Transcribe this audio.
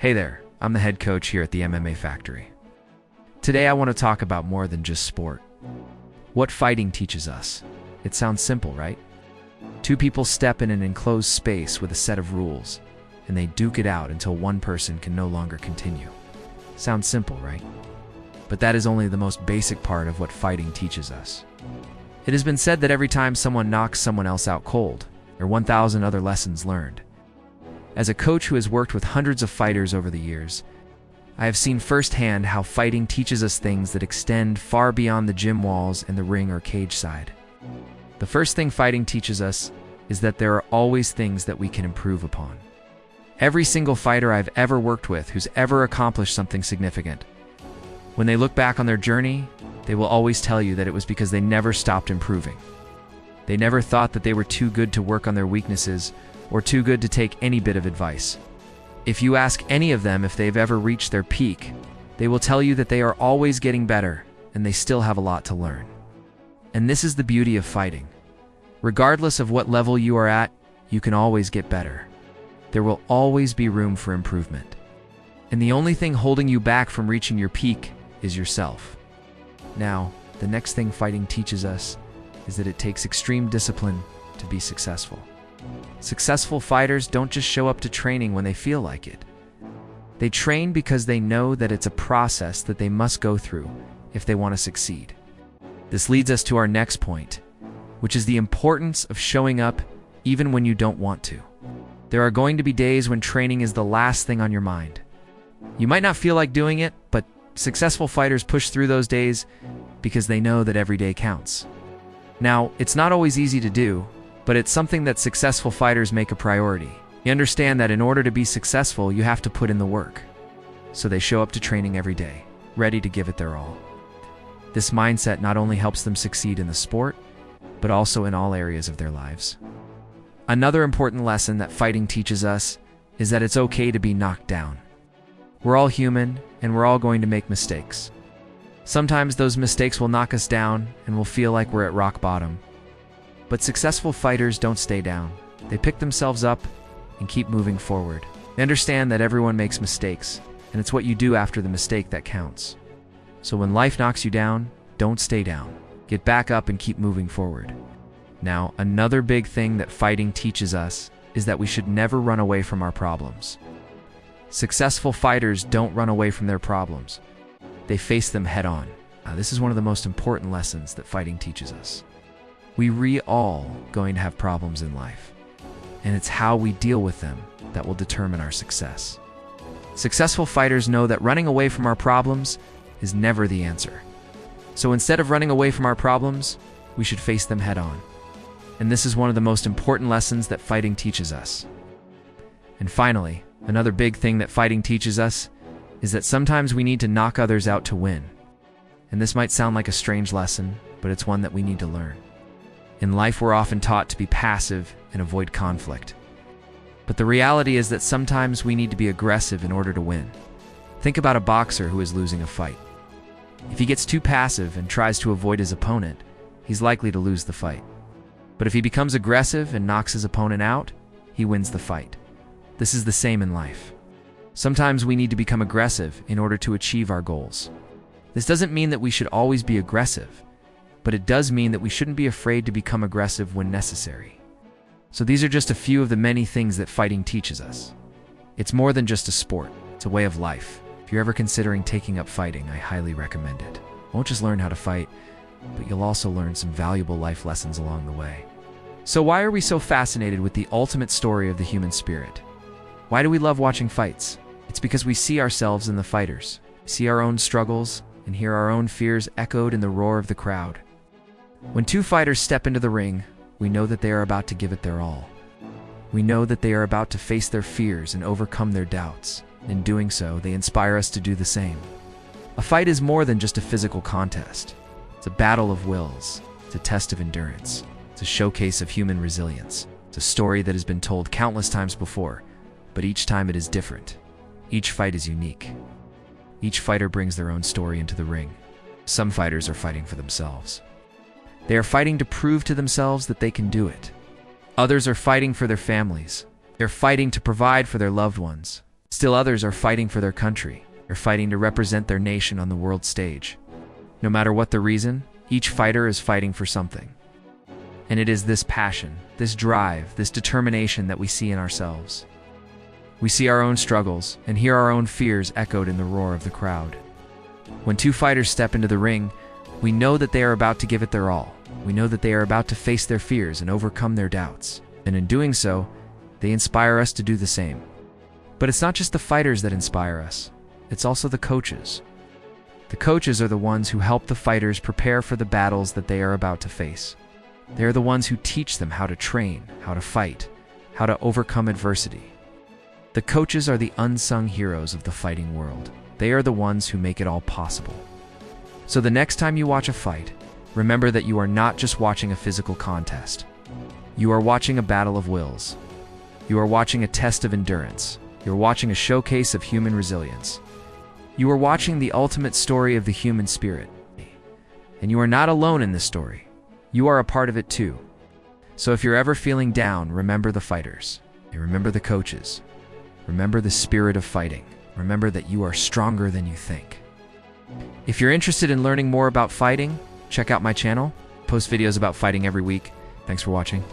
Hey there, I'm the head coach here at the MMA Factory. Today I want to talk about more than just sport. What fighting teaches us. It sounds simple, right? Two people step in an enclosed space with a set of rules, and they duke it out until one person can no longer continue. Sounds simple, right? But that is only the most basic part of what fighting teaches us. It has been said that every time someone knocks someone else out cold, there are 1,000 other lessons learned. As a coach who has worked with hundreds of fighters over the years, I have seen firsthand how fighting teaches us things that extend far beyond the gym walls and the ring or cage side. The first thing fighting teaches us is that there are always things that we can improve upon. Every single fighter I've ever worked with who's ever accomplished something significant, when they look back on their journey, they will always tell you that it was because they never stopped improving. They never thought that they were too good to work on their weaknesses or too good to take any bit of advice. If you ask any of them if they've ever reached their peak, they will tell you that they are always getting better and they still have a lot to learn. And this is the beauty of fighting. Regardless of what level you are at, you can always get better. There will always be room for improvement. And the only thing holding you back from reaching your peak is yourself. Now, the next thing fighting teaches us is that it takes extreme discipline to be successful. Successful fighters don't just show up to training when they feel like it. They train because they know that it's a process that they must go through if they want to succeed. This leads us to our next point, which is the importance of showing up even when you don't want to. There are going to be days when training is the last thing on your mind. You might not feel like doing it, but successful fighters push through those days because they know that every day counts. Now, it's not always easy to do, but it's something that successful fighters make a priority. You understand that in order to be successful, you have to put in the work. So they show up to training every day, ready to give it their all. This mindset not only helps them succeed in the sport, but also in all areas of their lives. Another important lesson that fighting teaches us is that it's okay to be knocked down. We're all human, and we're all going to make mistakes. Sometimes those mistakes will knock us down, and we'll feel like we're at rock bottom. But successful fighters don't stay down. They pick themselves up and keep moving forward. They understand that everyone makes mistakes, and it's what you do after the mistake that counts. So when life knocks you down, don't stay down. Get back up and keep moving forward. Now, another big thing that fighting teaches us is that we should never run away from our problems. Successful fighters don't run away from their problems. They face them head on. This is one of the most important lessons that fighting teaches us. We all going to have problems in life, and it's how we deal with them that will determine our success. Successful fighters know that running away from our problems is never the answer. So instead of running away from our problems, we should face them head on. And this is one of the most important lessons that fighting teaches us. And finally, another big thing that fighting teaches us is that sometimes we need to knock others out to win. And this might sound like a strange lesson, but it's one that we need to learn. In life, we're often taught to be passive and avoid conflict. But the reality is that sometimes we need to be aggressive in order to win. Think about a boxer who is losing a fight. If he gets too passive and tries to avoid his opponent, he's likely to lose the fight. But if he becomes aggressive and knocks his opponent out, he wins the fight. This is the same in life. Sometimes we need to become aggressive in order to achieve our goals. This doesn't mean that we should always be aggressive, but it does mean that we shouldn't be afraid to become aggressive when necessary. So these are just a few of the many things that fighting teaches us. It's more than just a sport, it's a way of life. If you're ever considering taking up fighting, I highly recommend it. You won't just learn how to fight, but you'll also learn some valuable life lessons along the way. So why are we so fascinated with the ultimate story of the human spirit? Why do we love watching fights? It's because we see ourselves in the fighters, see our own struggles, and hear our own fears echoed in the roar of the crowd. When two fighters step into the ring, we know that they are about to give it their all. We know that they are about to face their fears and overcome their doubts. In doing so, they inspire us to do the same. A fight is more than just a physical contest. It's a battle of wills. It's a test of endurance. It's a showcase of human resilience. It's a story that has been told countless times before, but each time it is different. Each fight is unique. Each fighter brings their own story into the ring. Some fighters are fighting for themselves. They are fighting to prove to themselves that they can do it. Others are fighting for their families. They're fighting to provide for their loved ones. Still others are fighting for their country. They're fighting to represent their nation on the world stage. No matter what the reason, each fighter is fighting for something. And it is this passion, this drive, this determination that we see in ourselves. We see our own struggles and hear our own fears echoed in the roar of the crowd. When two fighters step into the ring, we know that they are about to give it their all. We know that they are about to face their fears and overcome their doubts. And in doing so, they inspire us to do the same. But it's not just the fighters that inspire us. It's also the coaches. The coaches are the ones who help the fighters prepare for the battles that they are about to face. They are the ones who teach them how to train, how to fight, how to overcome adversity. The coaches are the unsung heroes of the fighting world. They are the ones who make it all possible. So the next time you watch a fight, remember that you are not just watching a physical contest. You are watching a battle of wills. You are watching a test of endurance. You are watching a showcase of human resilience. You are watching the ultimate story of the human spirit. And you are not alone in this story. You are a part of it too. So if you're ever feeling down, remember the fighters. And remember the coaches. Remember the spirit of fighting. Remember that you are stronger than you think. If you're interested in learning more about fighting, check out my channel. I post videos about fighting every week. Thanks for watching.